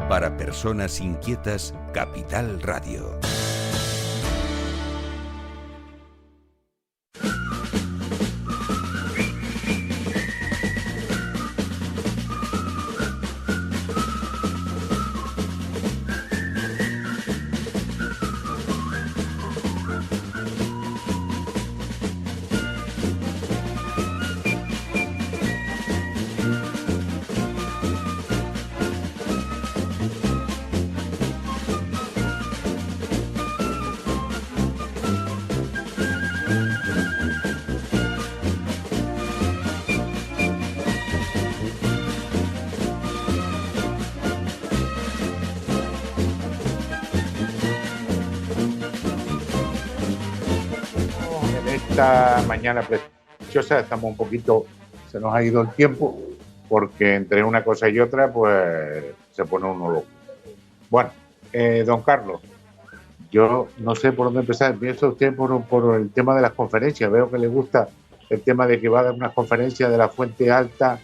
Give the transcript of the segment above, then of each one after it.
Para personas inquietas, Capital Radio. Esta mañana preciosa estamos un poquito, se nos ha ido el tiempo, porque entre una cosa y otra, pues se pone uno loco. Bueno, don Carlos, yo no sé por dónde empezar. Empieza usted por el tema de las conferencias. Veo que le gusta el tema de que va a dar unas conferencias de la Fuente Alta.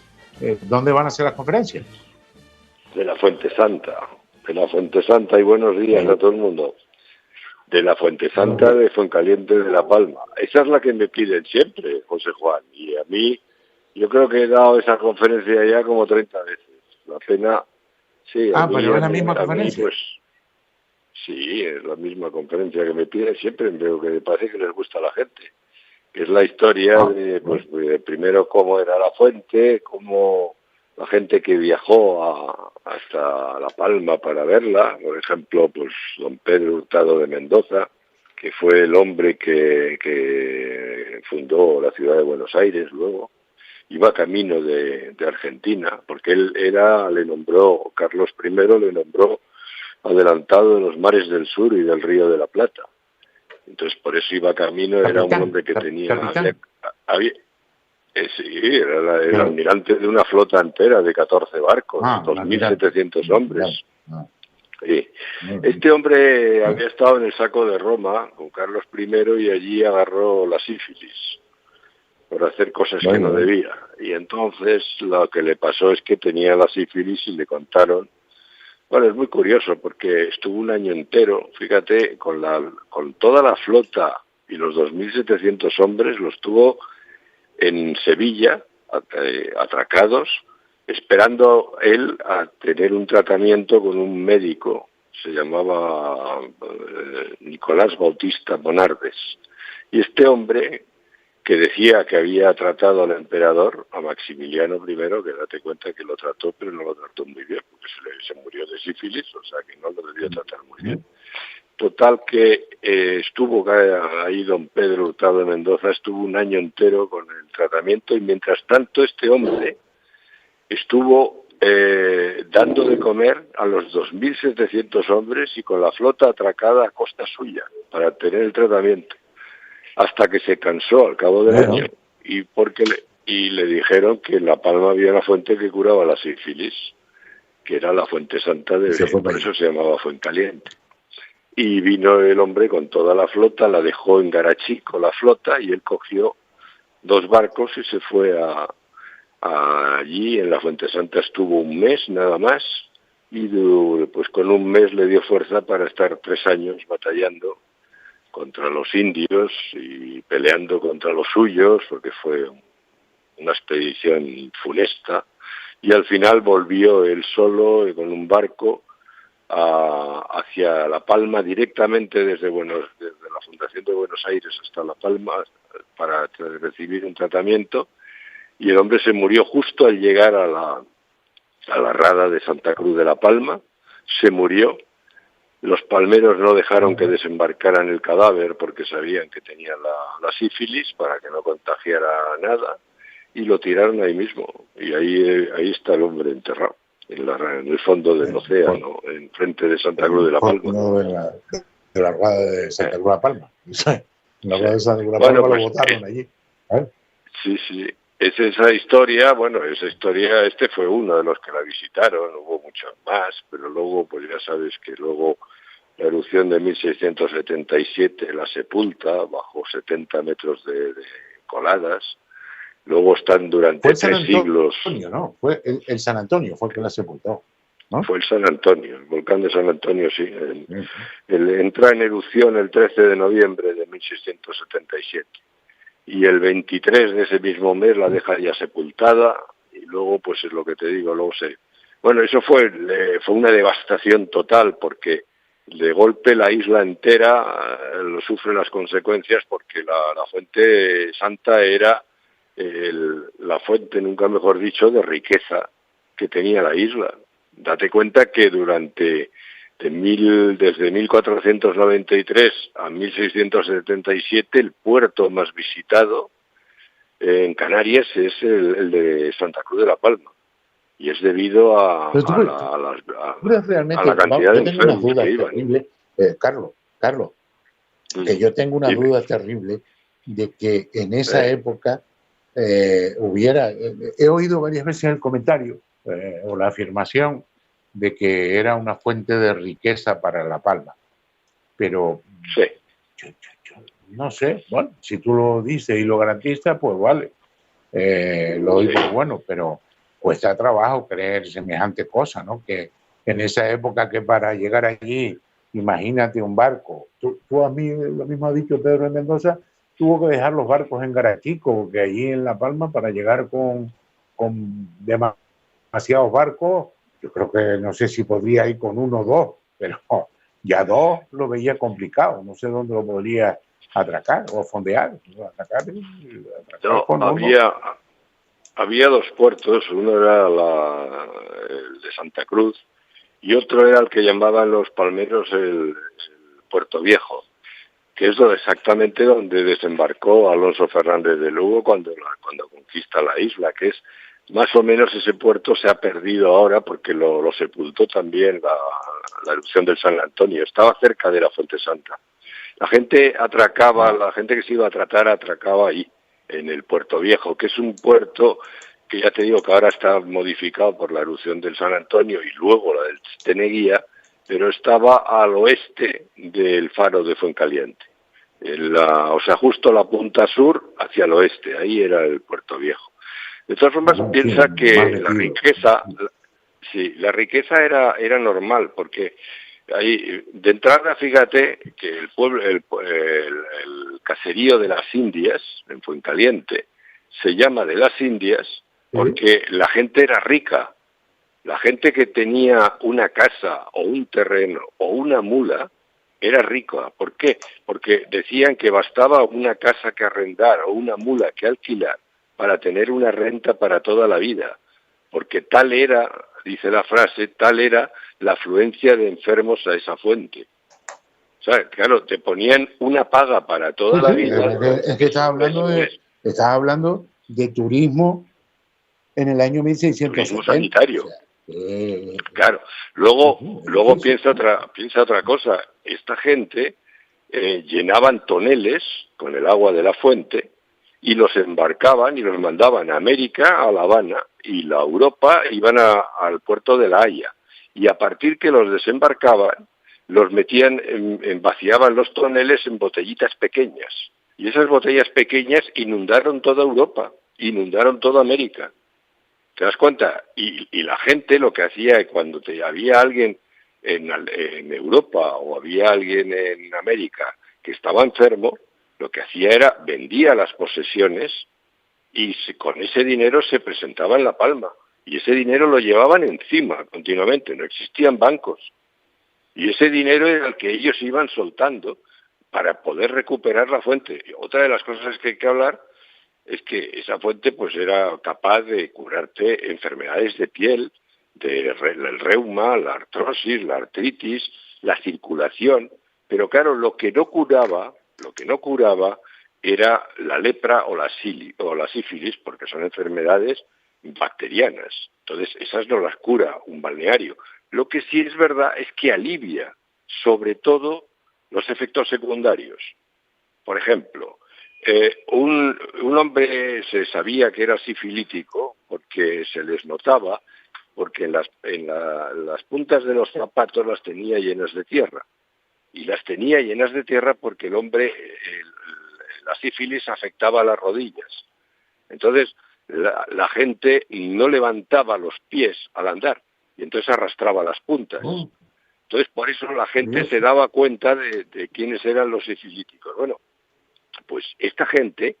¿Dónde van a ser las conferencias? De la Fuente Santa. De la Fuente Santa, y buenos días a todo el mundo. De la Fuente Santa de Fuencaliente de La Palma. Esa es la que me piden siempre, José Juan. Y a mí, yo creo que he dado esa conferencia ya como 30 veces. La pena, sí. Pero es la misma conferencia. Pues, sí, es la misma conferencia que me piden siempre. Veo que parece que les gusta a la gente. Es la historia de, pues, primero cómo era la fuente, cómo la gente que viajó hasta La Palma para verla, por ejemplo, pues don Pedro Hurtado de Mendoza, que fue el hombre que fundó la ciudad de Buenos Aires luego, iba camino de Argentina, porque él Carlos I le nombró adelantado de los mares del sur y del Río de la Plata. Entonces por eso iba camino, era un hombre que tenía... Sí, era el almirante de una flota entera de 14 barcos, 2.700 hombres. Sí. Este hombre había estado en el saco de Roma con Carlos I y allí agarró la sífilis por hacer cosas que no debía. Y entonces lo que le pasó es que tenía la sífilis y le contaron. Bueno, es muy curioso porque estuvo un año entero, fíjate, con toda la flota y los 2.700 hombres, los tuvo en Sevilla, atracados, esperando él a tener un tratamiento con un médico, se llamaba Nicolás Bautista Bonardes. Y este hombre, que decía que había tratado al emperador, a Maximiliano I, que date cuenta que lo trató, pero no lo trató muy bien, porque se murió de sífilis, o sea que no lo debió tratar muy bien. Total que estuvo ahí don Pedro Hurtado de Mendoza, estuvo un año entero con el tratamiento, y mientras tanto este hombre estuvo dando de comer a los 2.700 hombres y con la flota atracada a costa suya para tener el tratamiento, hasta que se cansó al cabo del año, y le dijeron que en La Palma había una fuente que curaba la sífilis, que era la Fuente Santa, por eso se llamaba Fuencaliente. Y vino el hombre con toda la flota, la dejó en Garachico la flota, y él cogió 2 barcos y se fue allí. En la Fuente Santa estuvo un mes nada más, y pues con un mes le dio fuerza para estar 3 años batallando contra los indios y peleando contra los suyos, porque fue una expedición funesta, y al final volvió él solo con un barco hacia La Palma, directamente desde la Fundación de Buenos Aires hasta La Palma, para recibir un tratamiento, y el hombre se murió justo al llegar a la rada de Santa Cruz de La Palma. Se murió. Los palmeros no dejaron que desembarcaran el cadáver porque sabían que tenía la sífilis, para que no contagiara nada, y lo tiraron ahí mismo, y ahí está el hombre enterrado. En el fondo del océano, en frente de Santa Cruz de La Palma. De la rueda de Santa Cruz de La Palma. La rueda de Santa Cruz de La Palma lo botaron allí. Sí. Es esa historia, este fue uno de los que la visitaron, hubo muchos más, pero luego, pues ya sabes que luego la erupción de 1677 la sepulta bajo 70 metros de coladas. Luego están durante 3 siglos. ¿No? Fue el San Antonio, fue el que la sepultó. ¿no? Fue el San Antonio, el volcán de San Antonio, sí. Entra en erupción el 13 de noviembre de 1677. Y el 23 de ese mismo mes la deja ya sepultada, y luego, pues es lo que te digo, luego se... Bueno, eso fue una devastación total, porque de golpe la isla entera sufre las consecuencias, porque la fuente santa era la fuente, nunca mejor dicho, de riqueza que tenía la isla. Date cuenta que desde 1493 a 1677 el puerto más visitado en Canarias es el de Santa Cruz de la Palma, y es debido a la cantidad de enfermos que iban. Carlos, que yo tengo una duda terrible de que en esa época he oído varias veces el comentario o la afirmación de que era una fuente de riqueza para La Palma, pero sí. yo no sé, bueno, si tú lo dices y lo garantizas, pues vale, lo digo bueno, pero cuesta trabajo creer semejante cosa, ¿no? Que en esa época, que para llegar allí, imagínate un barco, tú a mí, lo mismo ha dicho Pedro de Mendoza, tuvo que dejar los barcos en Garachico, porque allí en La Palma, para llegar con demasiados barcos, yo creo que no sé si podría ir con 1 o 2, pero ya 2 lo veía complicado, no sé dónde lo podría atracar o fondear. Atracar había 2 puertos, uno era el de Santa Cruz y otro era el que llamaban los palmeros el Puerto Viejo, que es exactamente donde desembarcó Alonso Fernández de Lugo cuando conquista la isla, que es más o menos ese puerto. Se ha perdido ahora porque lo sepultó también la erupción del San Antonio. Estaba cerca de la Fuente Santa. La gente la gente que se iba a tratar atracaba ahí, en el Puerto Viejo, que es un puerto que ya te digo que ahora está modificado por la erupción del San Antonio y luego la del Teneguía, pero estaba al oeste del faro de Fuencaliente. O sea, justo la punta sur hacia el oeste, ahí era el Puerto Viejo. De todas formas, piensa que la riqueza era normal, porque ahí, de entrada, fíjate que el pueblo, el caserío de las Indias, en Fuencaliente, se llama de las Indias porque la gente era rica. La gente que tenía una casa o un terreno o una mula era rica. ¿Por qué? Porque decían que bastaba una casa que arrendar o una mula que alquilar para tener una renta para toda la vida. Porque tal era, dice la frase, tal era la afluencia de enfermos a esa fuente. O sea, claro, te ponían una paga para toda la vida. Es que estás hablando de turismo en el año 1670. Turismo sanitario. Claro. Luego piensa otra cosa. Esta gente llenaban toneles con el agua de la fuente y los embarcaban y los mandaban a América, a La Habana, y la Europa iban al puerto de La Haya. Y a partir que los desembarcaban, los metían, vaciaban los toneles en botellitas pequeñas. Y esas botellas pequeñas inundaron toda Europa, inundaron toda América. ¿Te das cuenta? Y la gente lo que hacía cuando había alguien en Europa o había alguien en América que estaba enfermo, lo que hacía era vendía las posesiones y con ese dinero se presentaba en La Palma. Y ese dinero lo llevaban encima continuamente, no existían bancos. Y ese dinero era el que ellos iban soltando para poder recuperar la fuente. Y otra de las cosas que hay que hablar es que esa fuente pues era capaz de curarte enfermedades de piel, el reuma, la artrosis, la artritis, la circulación, pero claro, lo que no curaba era la lepra o la sífilis, porque son enfermedades bacterianas. Entonces, esas no las cura un balneario. Lo que sí es verdad es que alivia, sobre todo, los efectos secundarios. Por ejemplo, un hombre se sabía que era sifilítico porque se les notaba, porque en las puntas de los zapatos las tenía llenas de tierra. Y las tenía llenas de tierra porque el hombre, la sífilis afectaba a las rodillas. Entonces, la gente no levantaba los pies al andar, y entonces arrastraba las puntas. Entonces, por eso la gente se daba cuenta de quiénes eran los sifilíticos. Bueno, pues esta gente,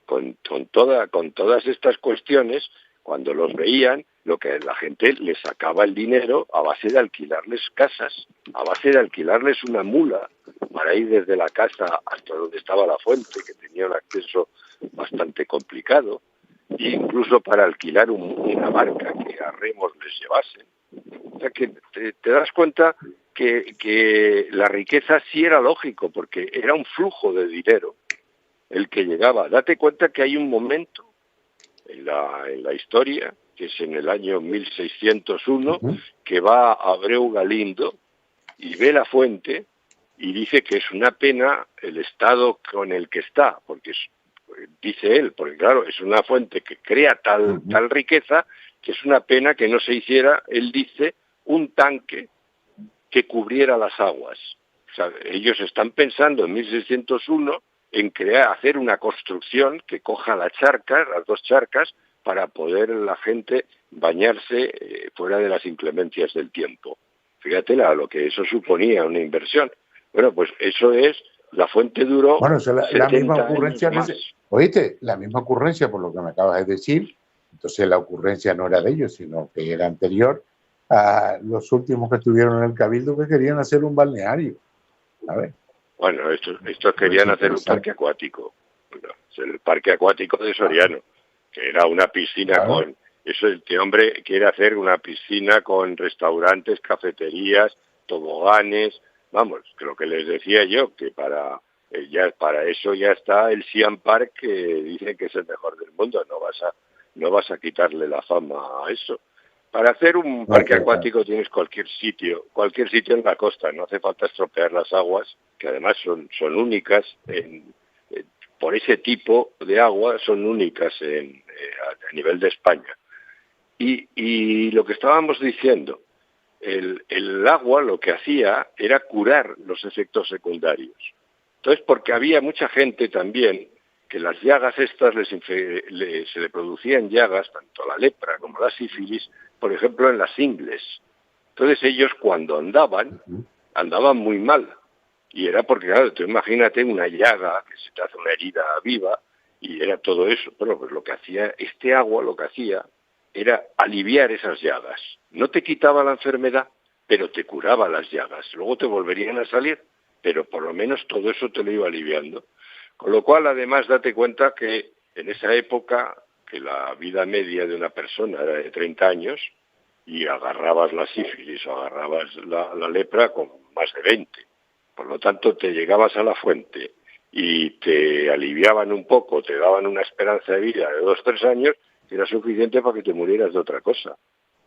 con todas estas cuestiones, cuando los veían, lo que la gente les sacaba el dinero a base de alquilarles casas, a base de alquilarles una mula para ir desde la casa hasta donde estaba la fuente, que tenía un acceso bastante complicado, e incluso para alquilar una barca que a remos les llevasen. O sea que te das cuenta que la riqueza sí era lógico, porque era un flujo de dinero el que llegaba. Date cuenta que hay un momento en la historia, que es en el año 1601, que va a Abreu Galindo y ve la fuente y dice que es una pena el estado con el que está, porque dice él, porque claro, es una fuente que crea tal riqueza que es una pena que no se hiciera, él dice, un tanque que cubriera las aguas. O sea, ellos están pensando en 1601 en hacer una construcción que coja las dos charcas, para poder la gente bañarse fuera de las inclemencias del tiempo. Fíjate lo que eso suponía, una inversión. Bueno, pues eso es, la fuente duró. Bueno, eso es la misma ocurrencia. ¿Oíste? La misma ocurrencia, por lo que me acabas de decir. Entonces la ocurrencia no era de ellos, sino que era anterior a los últimos que estuvieron en el Cabildo, que querían hacer un balneario. A ver. Bueno, estos querían hacer un parque acuático. Bueno, el parque acuático de Soriano, que era una piscina con... Este hombre quiere hacer una piscina con restaurantes, cafeterías, toboganes. Vamos, que lo que les decía yo, que para eso ya está el Siam Park, que dicen que es el mejor del mundo. No vas a quitarle la fama a eso. Para hacer un parque acuático tienes cualquier sitio en la costa. No hace falta estropear las aguas, que además son únicas por ese tipo de agua, son únicas a nivel de España. Y lo que estábamos diciendo, el agua lo que hacía era curar los efectos secundarios. Entonces, porque había mucha gente también que las llagas estas se le producían llagas, tanto la lepra como la sífilis, por ejemplo, en las ingles. Entonces ellos cuando andaban muy mal. Y era porque, claro, tú imagínate una llaga, que se te hace una herida viva, y era todo eso. Bueno, pues lo que hacía, este agua lo que hacía era aliviar esas llagas. No te quitaba la enfermedad, pero te curaba las llagas. Luego te volverían a salir, pero por lo menos todo eso te lo iba aliviando. Con lo cual, además, date cuenta que en esa época, que la vida media de una persona era de 30 años, y agarrabas la sífilis o agarrabas la lepra con más de 20. Por lo tanto, te llegabas a la fuente y te aliviaban un poco, te daban una esperanza de vida de 2 o 3 años, que era suficiente para que te murieras de otra cosa.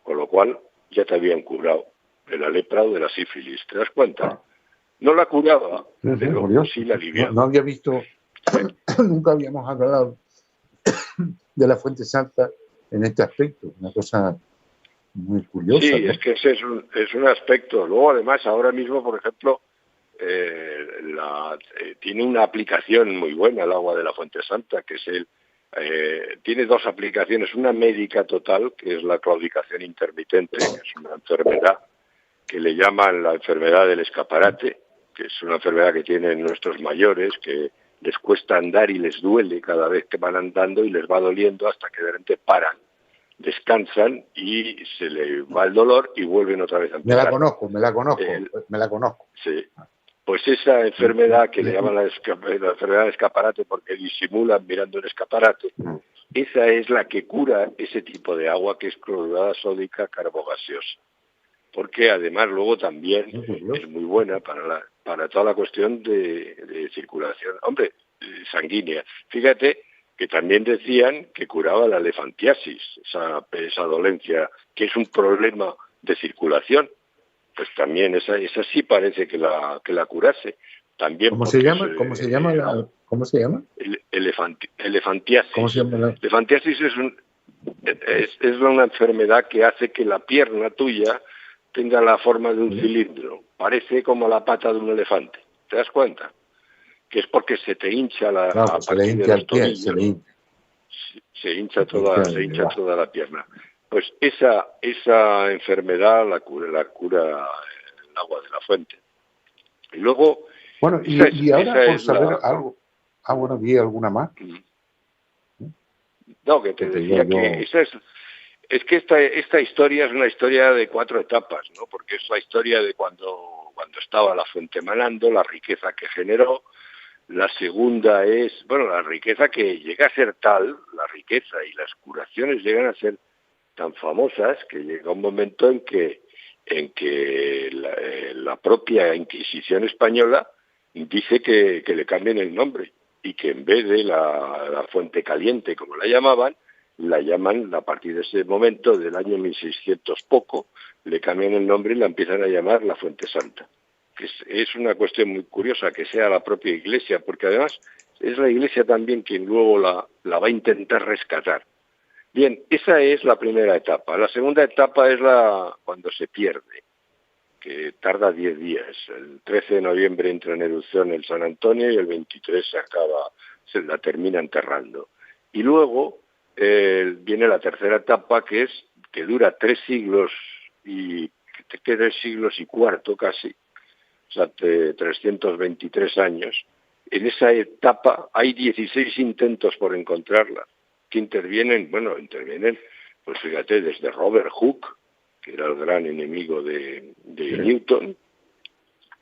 Con lo cual, ya te habían curado de la lepra o de la sífilis. ¿Te das cuenta? No la curaba, pero sí la aliviaba. No había visto, nunca habíamos hablado de la Fuente Santa en este aspecto. Una cosa muy curiosa. Sí, ¿no? es que ese es un aspecto. Luego, además, ahora mismo, por ejemplo, tiene una aplicación muy buena el agua de la Fuente Santa, que es tiene 2 aplicaciones, una médica total, que es la claudicación intermitente, que es una enfermedad que le llaman la enfermedad del escaparate, que es una enfermedad que tienen nuestros mayores, que les cuesta andar y les duele cada vez que van andando y les va doliendo hasta que de repente paran, descansan y se le va el dolor y vuelven otra vez a empezar. Me la conozco. Sí. Pues esa enfermedad que le llaman la enfermedad de escaparate porque disimulan mirando el escaparate, esa es la que cura ese tipo de agua, que es clorurada sódica carbogaseosa. Porque además luego también es muy buena para toda la cuestión de circulación, sanguínea. Fíjate que también decían que curaba la elefantiasis, esa dolencia, que es un problema de circulación. Pues también esa sí parece que la curase. También ¿Cómo se llama? ¿Cómo se llama? Elefantiasis. ¿Cómo se llama? Elefantiasis es una enfermedad que hace que la pierna tuya tenga la forma de un cilindro. Parece como la pata de un elefante. ¿Te das cuenta? Que es porque se te hincha a partir de los tobillos. Se hincha toda la pierna. pues esa enfermedad la cura el agua de la fuente. Y luego... Bueno, y ahora por saber algo... Ah, bueno, ¿y alguna más? No, que te decía que esa es que esta historia es una historia de 4 etapas, ¿no? Porque es la historia de cuando estaba la fuente manando, la riqueza que generó. La segunda es, bueno, la riqueza que llega a ser tal, la riqueza y las curaciones llegan a ser tan famosas que llega un momento en que la propia Inquisición española dice que le cambien el nombre y que en vez de la fuente caliente, como la llaman a partir de ese momento, del año 1600 poco, le cambian el nombre y la empiezan a llamar la Fuente Santa. Que es una cuestión muy curiosa que sea la propia Iglesia, porque además es la Iglesia también quien luego la va a intentar rescatar. Bien, esa es la primera etapa. La segunda etapa es cuando se pierde, que tarda 10 días. El 13 de noviembre entra en erupción el San Antonio y el 23 se la termina enterrando. Y luego viene la tercera etapa, que dura 3 siglos y 3 siglos y cuarto casi, o sea, 323 años. En esa etapa hay 16 intentos por encontrarla, que intervienen, pues fíjate, desde Robert Hooke, que era el gran enemigo de Newton,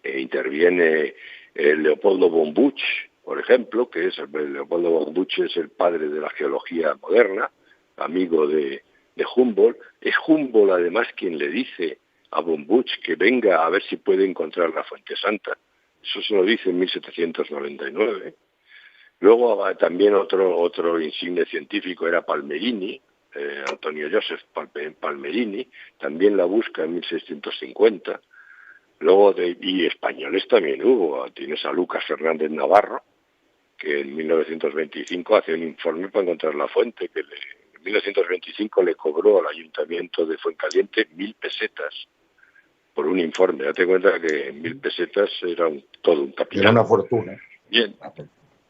interviene Leopoldo von Buch, por ejemplo, Leopoldo von Buch es el padre de la geología moderna, amigo de Humboldt. Es Humboldt además quien le dice a von Buch que venga a ver si puede encontrar la Fuente Santa. Eso se lo dice en 1799. Luego también otro insigne científico era Palmerini, Antonio Joseph Palmerini, también la busca en 1650. Luego y españoles también hubo. Tienes a Lucas Fernández Navarro, que en 1925 hace un informe para encontrar la fuente, que en 1925 le cobró al ayuntamiento de Fuencaliente 1.000 pesetas por un informe. Date cuenta que 1.000 pesetas era todo un capital. Era una fortuna. Bien.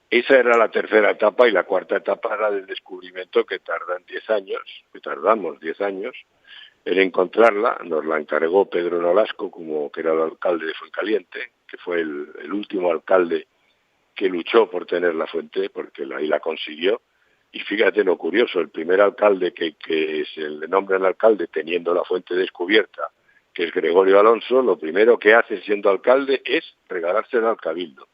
Esa era la tercera etapa, y la cuarta etapa era del descubrimiento, que tardamos 10 años en encontrarla. Nos la encargó Pedro Nolasco, que era el alcalde de Fuencaliente, que fue el último alcalde que luchó por tener la fuente, porque ahí la consiguió. Y fíjate lo curioso, el primer alcalde que se le nombra al alcalde teniendo la fuente descubierta, que es Gregorio Alonso, lo primero que hace siendo alcalde es regalársela al cabildo.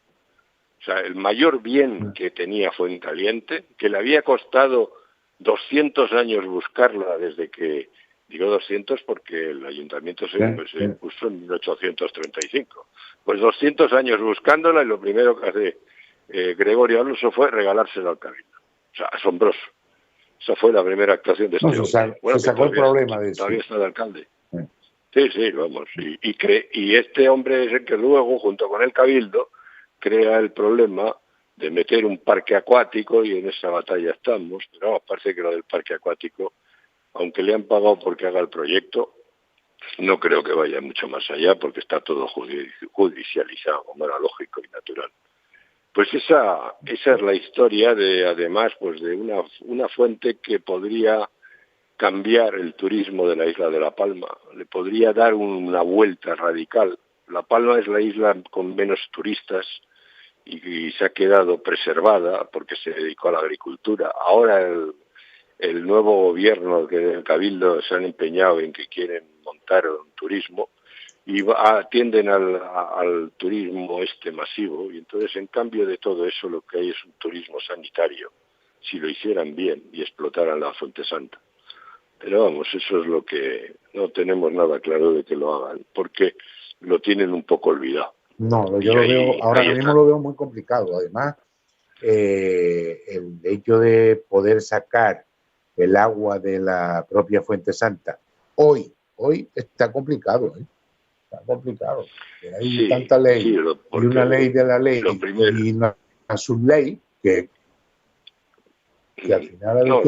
O sea, el mayor bien que tenía Fuencaliente, que le había costado 200 años buscarla desde que... Digo 200 porque el ayuntamiento se impuso en 1835. Pues 200 años buscándola, y lo primero que hace Gregorio Alonso fue regalársela al cabildo. O sea, asombroso. Esa fue la primera actuación de este hombre. Se sacó el problema de eso. Todavía está de alcalde. Sí, vamos. Y este hombre es el que luego, junto con el cabildo, crea el problema de meter un parque acuático, y en esa batalla estamos. Pero no, parece que lo del parque acuático, aunque le han pagado porque haga el proyecto, no creo que vaya mucho más allá, porque está todo judicializado, como era lógico y natural. Pues esa es la historia además, pues de una fuente que podría cambiar el turismo de la isla de La Palma, le podría dar una vuelta radical. La Palma es la isla con menos turistas y se ha quedado preservada porque se dedicó a la agricultura. Ahora el nuevo gobierno del Cabildo se han empeñado en que quieren montar un turismo y atienden al turismo masivo, y entonces, en cambio de todo eso, lo que hay es un turismo sanitario, si lo hicieran bien y explotaran la Fuente Santa. Pero vamos, eso es lo que no tenemos nada claro de que lo hagan, porque lo tienen un poco olvidado. No, yo lo veo, ahora mismo lo veo muy complicado. Además, el hecho de poder sacar el agua de la propia Fuente Santa hoy está complicado, está complicado. Hay tanta ley, y una ley de la ley y una subley que al final lo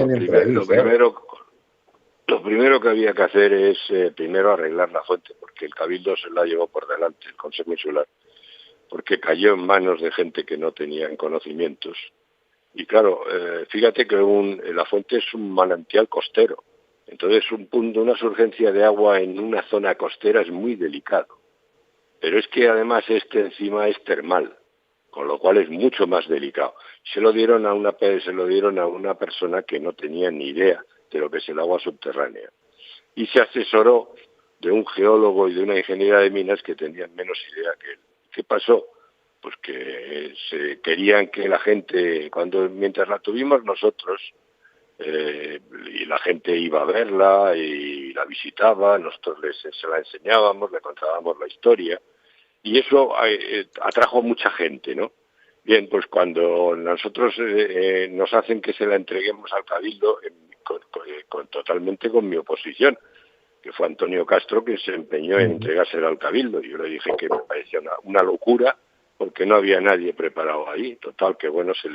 primero que había que hacer es primero arreglar la fuente, porque el Cabildo se la llevó por delante, el Consejo Insular, porque cayó en manos de gente que no tenían conocimientos. Y claro, fíjate que la fuente es un manantial costero. Entonces, una surgencia de agua en una zona costera es muy delicado. Pero es que además encima es termal, con lo cual es mucho más delicado. Se lo dieron a una persona que no tenía ni idea de lo que es el agua subterránea. Y se asesoró de un geólogo y de una ingeniera de minas que tenían menos idea que él. ¿Qué pasó? Pues que se querían que la gente, mientras la tuvimos nosotros, y la gente iba a verla y la visitaba, nosotros se la enseñábamos, le contábamos la historia, y eso atrajo mucha gente, ¿no? Bien, pues cuando nosotros nos hacen que se la entreguemos al Cabildo, totalmente con mi oposición, que fue Antonio Castro, que se empeñó en entregársela al Cabildo. Yo le dije que me parecía una locura, porque no había nadie preparado ahí. Total, que bueno, se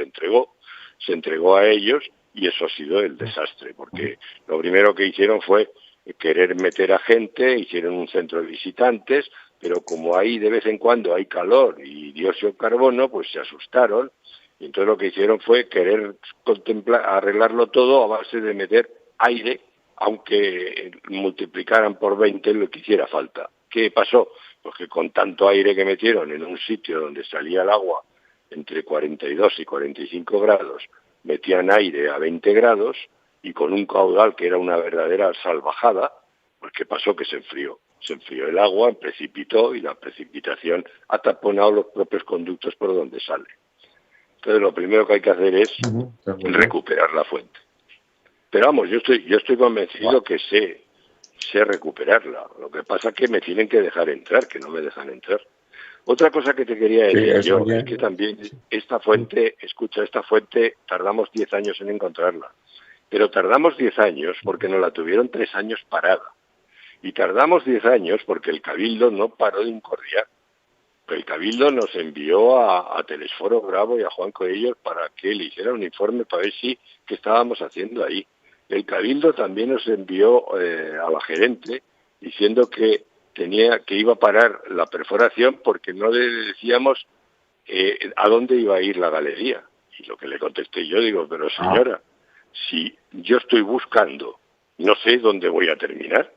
entregó a ellos, y eso ha sido el desastre, porque lo primero que hicieron fue querer meter a gente, hicieron un centro de visitantes, pero como ahí de vez en cuando hay calor y dióxido de carbono, pues se asustaron, y entonces lo que hicieron fue querer arreglarlo todo a base de meter aire, aunque multiplicaran por 20 lo que hiciera falta. ¿Qué pasó? Pues que con tanto aire que metieron en un sitio donde salía el agua entre 42 y 45 grados, metían aire a 20 grados, y con un caudal que era una verdadera salvajada, pues ¿qué pasó? Que se enfrió el agua, precipitó, y la precipitación ha taponado los propios conductos por donde sale. Entonces lo primero que hay que hacer es recuperar la fuente. Pero vamos, yo estoy convencido que sé recuperarla. Lo que pasa es que me tienen que dejar entrar, que no me dejan entrar. Otra cosa que te quería decir es que también esta fuente tardamos 10 años en encontrarla. Pero tardamos 10 años porque nos la tuvieron 3 años parada. Y tardamos 10 años porque el Cabildo no paró de incordiar. El Cabildo nos envió a Telesforo Bravo y a Juan Coello para que le hiciera un informe para ver qué estábamos haciendo ahí. El Cabildo también nos envió a la gerente diciendo que iba a parar la perforación porque no le decíamos a dónde iba a ir la galería. Y lo que le contesté yo, digo, pero señora, si yo estoy buscando, no sé dónde voy a terminar.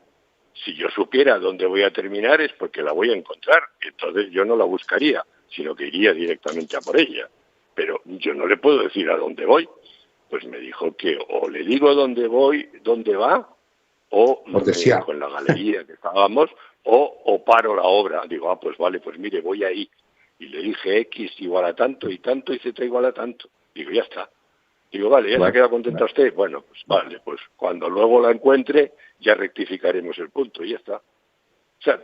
Si yo supiera dónde voy a terminar es porque la voy a encontrar. Entonces yo no la buscaría, sino que iría directamente a por ella. Pero yo no le puedo decir a dónde voy. Pues me dijo que o le digo dónde voy, dónde va, o me dejo en la galería que estábamos, o paro la obra. Digo, pues vale, pues mire, voy ahí. Y le dije X igual a tanto, y Z igual a tanto. Digo, ya está. Digo, vale, ¿ya se ha quedado contenta usted? Bueno, pues vale, pues cuando luego la encuentre ya rectificaremos el punto y ya está. O sea,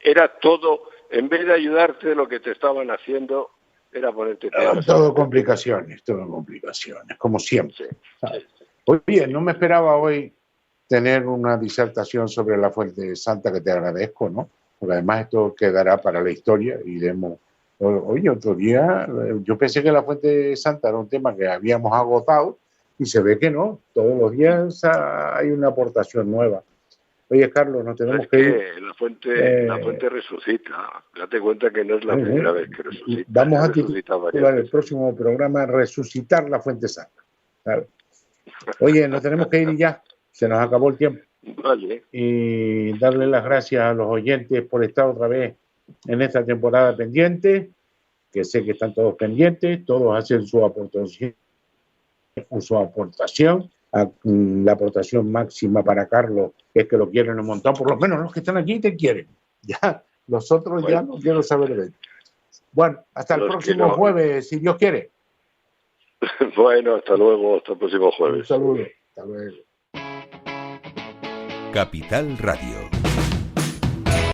era todo, en vez de ayudarte, lo que te estaban haciendo era ponerte... Todo complicaciones, como siempre. Sí. Oye, no me esperaba hoy tener una disertación sobre la Fuente Santa, que te agradezco, ¿no? Porque además esto quedará para la historia y iremos... Oye, otro día, yo pensé que la Fuente Santa era un tema que habíamos agotado y se ve que no. Todos los días hay una aportación nueva. Oye, Carlos, nos tenemos que ir. La fuente resucita. Date cuenta que no es la primera vez que resucita. Vamos a titular el próximo programa Resucitar la Fuente Santa. Claro. Oye, nos tenemos que ir ya. Se nos acabó el tiempo. Vale. Y darle las gracias a los oyentes por estar otra vez en esta temporada pendiente, que sé que están todos pendientes, todos hacen su aportación, la aportación máxima para Carlos es que lo quieren un montón, por lo menos los que están aquí te quieren, ya, los otros ya no quiero saber de ellos. Bueno, hasta el próximo jueves, si Dios quiere. Bueno, hasta luego, hasta el próximo jueves. Un saludo, hasta luego. Capital Radio.